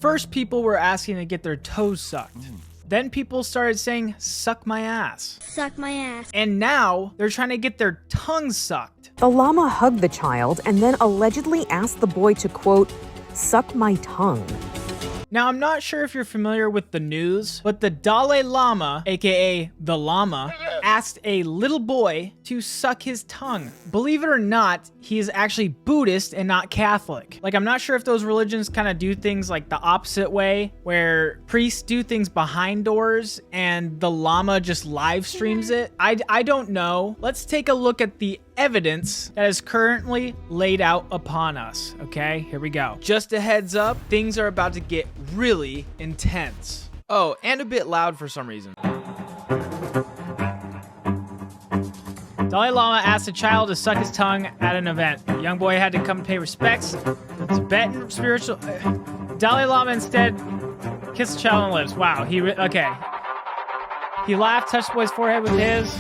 First, people were asking to get their toes sucked. Then people started saying, suck my ass. Suck my ass. And now they're trying to get their tongues sucked. The llama hugged the child and then allegedly asked the boy to, quote, suck my tongue. Now, I'm not sure if you're familiar with the news, but the Dalai Lama, aka the llama, asked a little boy to suck his tongue. Believe it or not, he is actually Buddhist and not Catholic. Like, I'm not sure if those religions kind of do things like the opposite way, where priests do things behind doors and the llama just live streams it. I don't know. Let's take a look at the evidence that is currently laid out upon us. Okay, here we go. Just a heads up, things are about to get really intense. Oh, and a bit loud for some reason. Dalai Lama asked a child to suck his tongue at an event. The young boy had to come pay respects. The Tibetan spiritual... Dalai Lama instead kissed the child on the lips. Wow, okay. He laughed, touched the boy's forehead with his.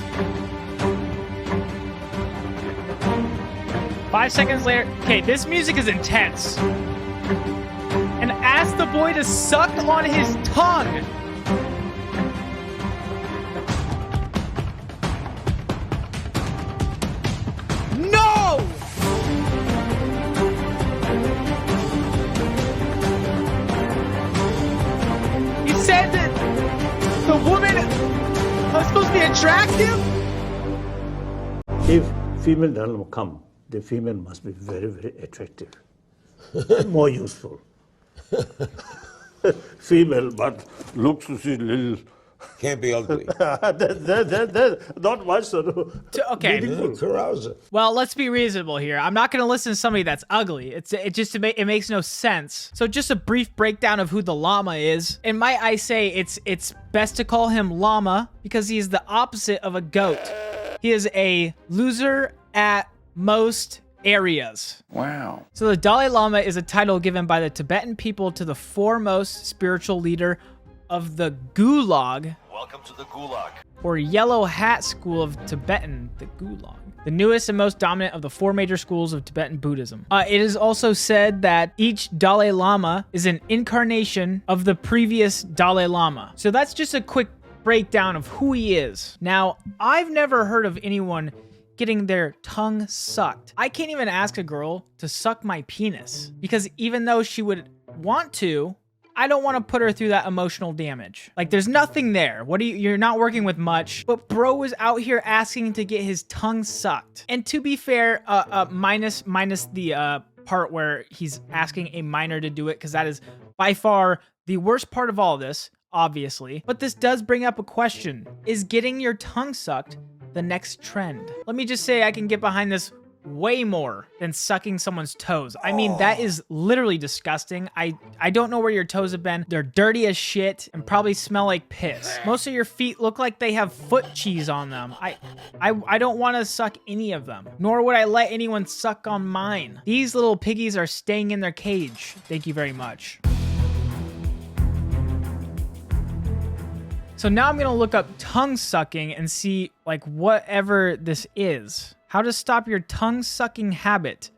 5 seconds later, okay, this music is intense. And asked the boy to suck on his tongue. No! He said that the woman was supposed to be attractive? If female Dalai Lama come, the female must be very, very attractive. More useful. Female, but looks to see little. Can't be ugly. Not much so. Okay. Carousing. Well, let's be reasonable here. I'm not going to listen to somebody that's ugly. It makes no sense. So just a brief breakdown of who the llama is. And might I say it's best to call him llama because he is the opposite of a goat. He is a loser at most areas. Wow. So the Dalai Lama is a title given by the Tibetan people to the foremost spiritual leader of the Gulag. Welcome to the Gulag. Or Yellow Hat School of Tibetan, the Gulag. The newest and most dominant of the 4 major schools of Tibetan Buddhism. It is also said that each Dalai Lama is an incarnation of the previous Dalai Lama. So that's just a quick breakdown of who he is. Now, I've never heard of anyone getting their tongue sucked. I can't even ask a girl to suck my penis because even though she would want to, I don't want to put her through that emotional damage. Like, there's nothing there. You're not working with much, but bro was out here asking to get his tongue sucked. And to be fair, minus the part where he's asking a minor to do it, because that is by far the worst part of all this, obviously. But this does bring up a question. Is getting your tongue sucked the next trend? Let me just say I can get behind this way more than sucking someone's toes. I mean, that is literally disgusting. I don't know where your toes have been. They're dirty as shit and probably smell like piss. Most of your feet look like they have foot cheese on them. I don't want to suck any of them, nor would I let anyone suck on mine. These little piggies are staying in their cage. Thank you very much. So now I'm going to look up tongue sucking and see like whatever this is. How to stop your tongue sucking habit.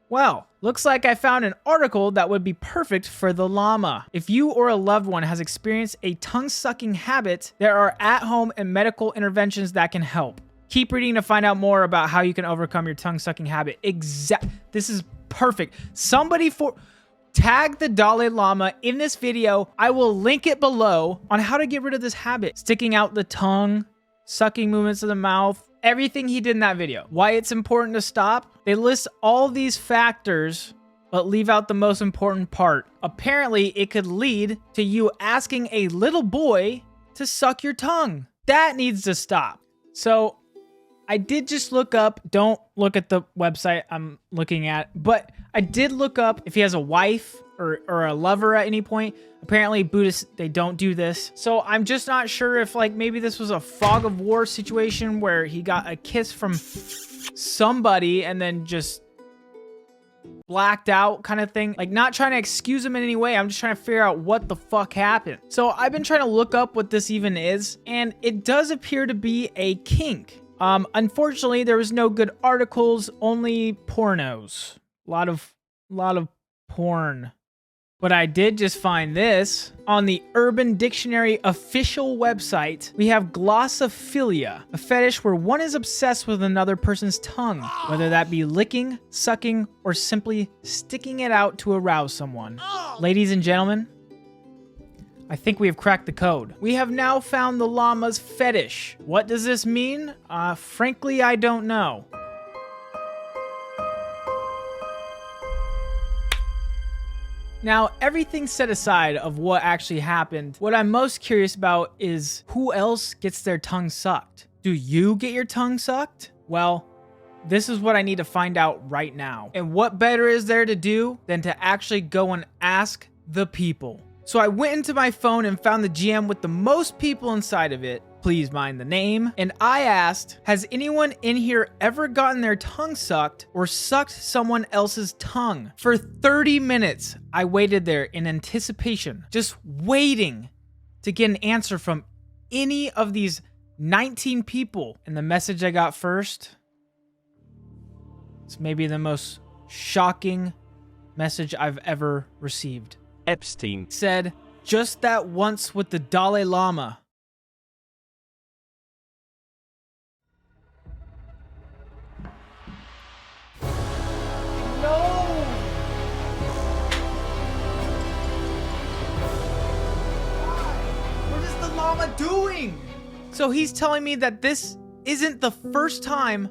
Well, looks like I found an article that would be perfect for the llama. If you or a loved one has experienced a tongue sucking habit, there are at-home and medical interventions that can help. Keep reading to find out more about how you can overcome your tongue sucking habit. This is perfect. Tag the Dalai Lama in this video. I will link it below on how to get rid of this habit. Sticking out the tongue, sucking movements of the mouth, everything he did in that video. Why it's important to stop? They list all these factors, but leave out the most important part. Apparently, it could lead to you asking a little boy to suck your tongue. That needs to stop. So I did just look up, don't look at the website I'm looking at, but I did look up if he has a wife or a lover at any point. Apparently Buddhists, they don't do this. So I'm just not sure if like maybe this was a fog of war situation where he got a kiss from somebody and then just blacked out kind of thing. Like, not trying to excuse him in any way. I'm just trying to figure out what the fuck happened. So I've been trying to look up what this even is, and it does appear to be a kink. Unfortunately, there was no good articles, only pornos. A lot of porn. But I did just find this. On the Urban Dictionary official website, we have glossophilia, a fetish where one is obsessed with another person's tongue, whether that be licking, sucking, or simply sticking it out to arouse someone. Ladies and gentlemen, I think we have cracked the code. We have now found the llama's fetish. What does this mean? Frankly, I don't know. Now, everything set aside of what actually happened, what I'm most curious about is who else gets their tongue sucked? Do you get your tongue sucked? Well, this is what I need to find out right now. And what better is there to do than to actually go and ask the people? So I went into my phone and found the GM with the most people inside of it. Please mind the name. And I asked, has anyone in here ever gotten their tongue sucked or sucked someone else's tongue? For 30 minutes, I waited there in anticipation, just waiting to get an answer from any of these 19 people. And the message I got first, it's maybe the most shocking message I've ever received. Epstein Said, just that once with the Dalai Lama. No! What is the llama doing? So he's telling me that this isn't the first time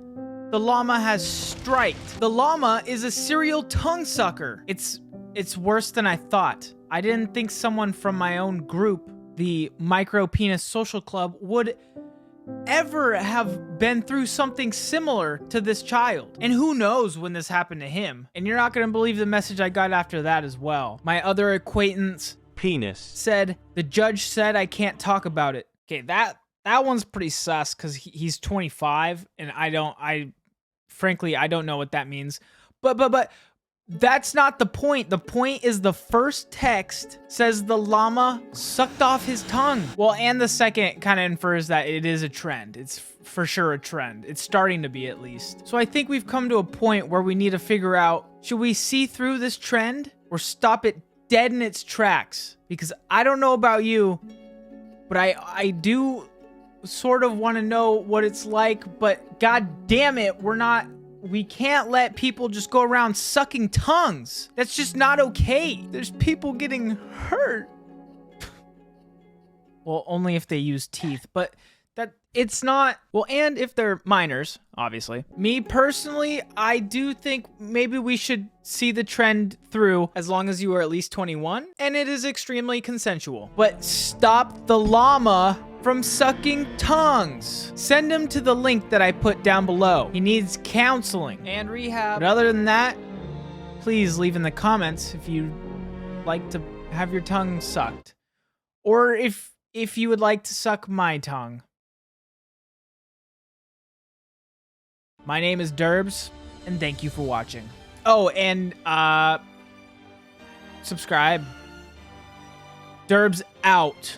the llama has striked. The llama is a serial tongue sucker. It's worse than I thought. I didn't think someone from my own group, the Micro Penis Social Club, would ever have been through something similar to this child. And who knows when this happened to him. And you're not going to believe the message I got after that as well. My other acquaintance penis said, the judge said I can't talk about it. Okay, that one's pretty sus because he's 25 and frankly, I don't know what that means. But that's not the point. The point is the first text says the llama sucked off his tongue. Well, and the second kind of infers that it is a trend. It's for sure a trend. It's starting to be at least. So I think we've come to a point where we need to figure out, should we see through this trend or stop it dead in its tracks? Because I don't know about you, but I do sort of want to know what it's like, but god damn it, we can't let people just go around sucking tongues. That's just not okay. There's people getting hurt. Well, only if they use teeth, but it's not, well, and if they're minors, obviously. Me personally, I do think maybe we should see the trend through as long as you are at least 21 and it is extremely consensual. But stop the llama from sucking tongues. Send him to the link that I put down below. He needs counseling and rehab. But other than that, please leave in the comments if you'd like to have your tongue sucked. Or if you would like to suck my tongue. My name is Derbs, and thank you for watching. Oh, and subscribe. Derbs out.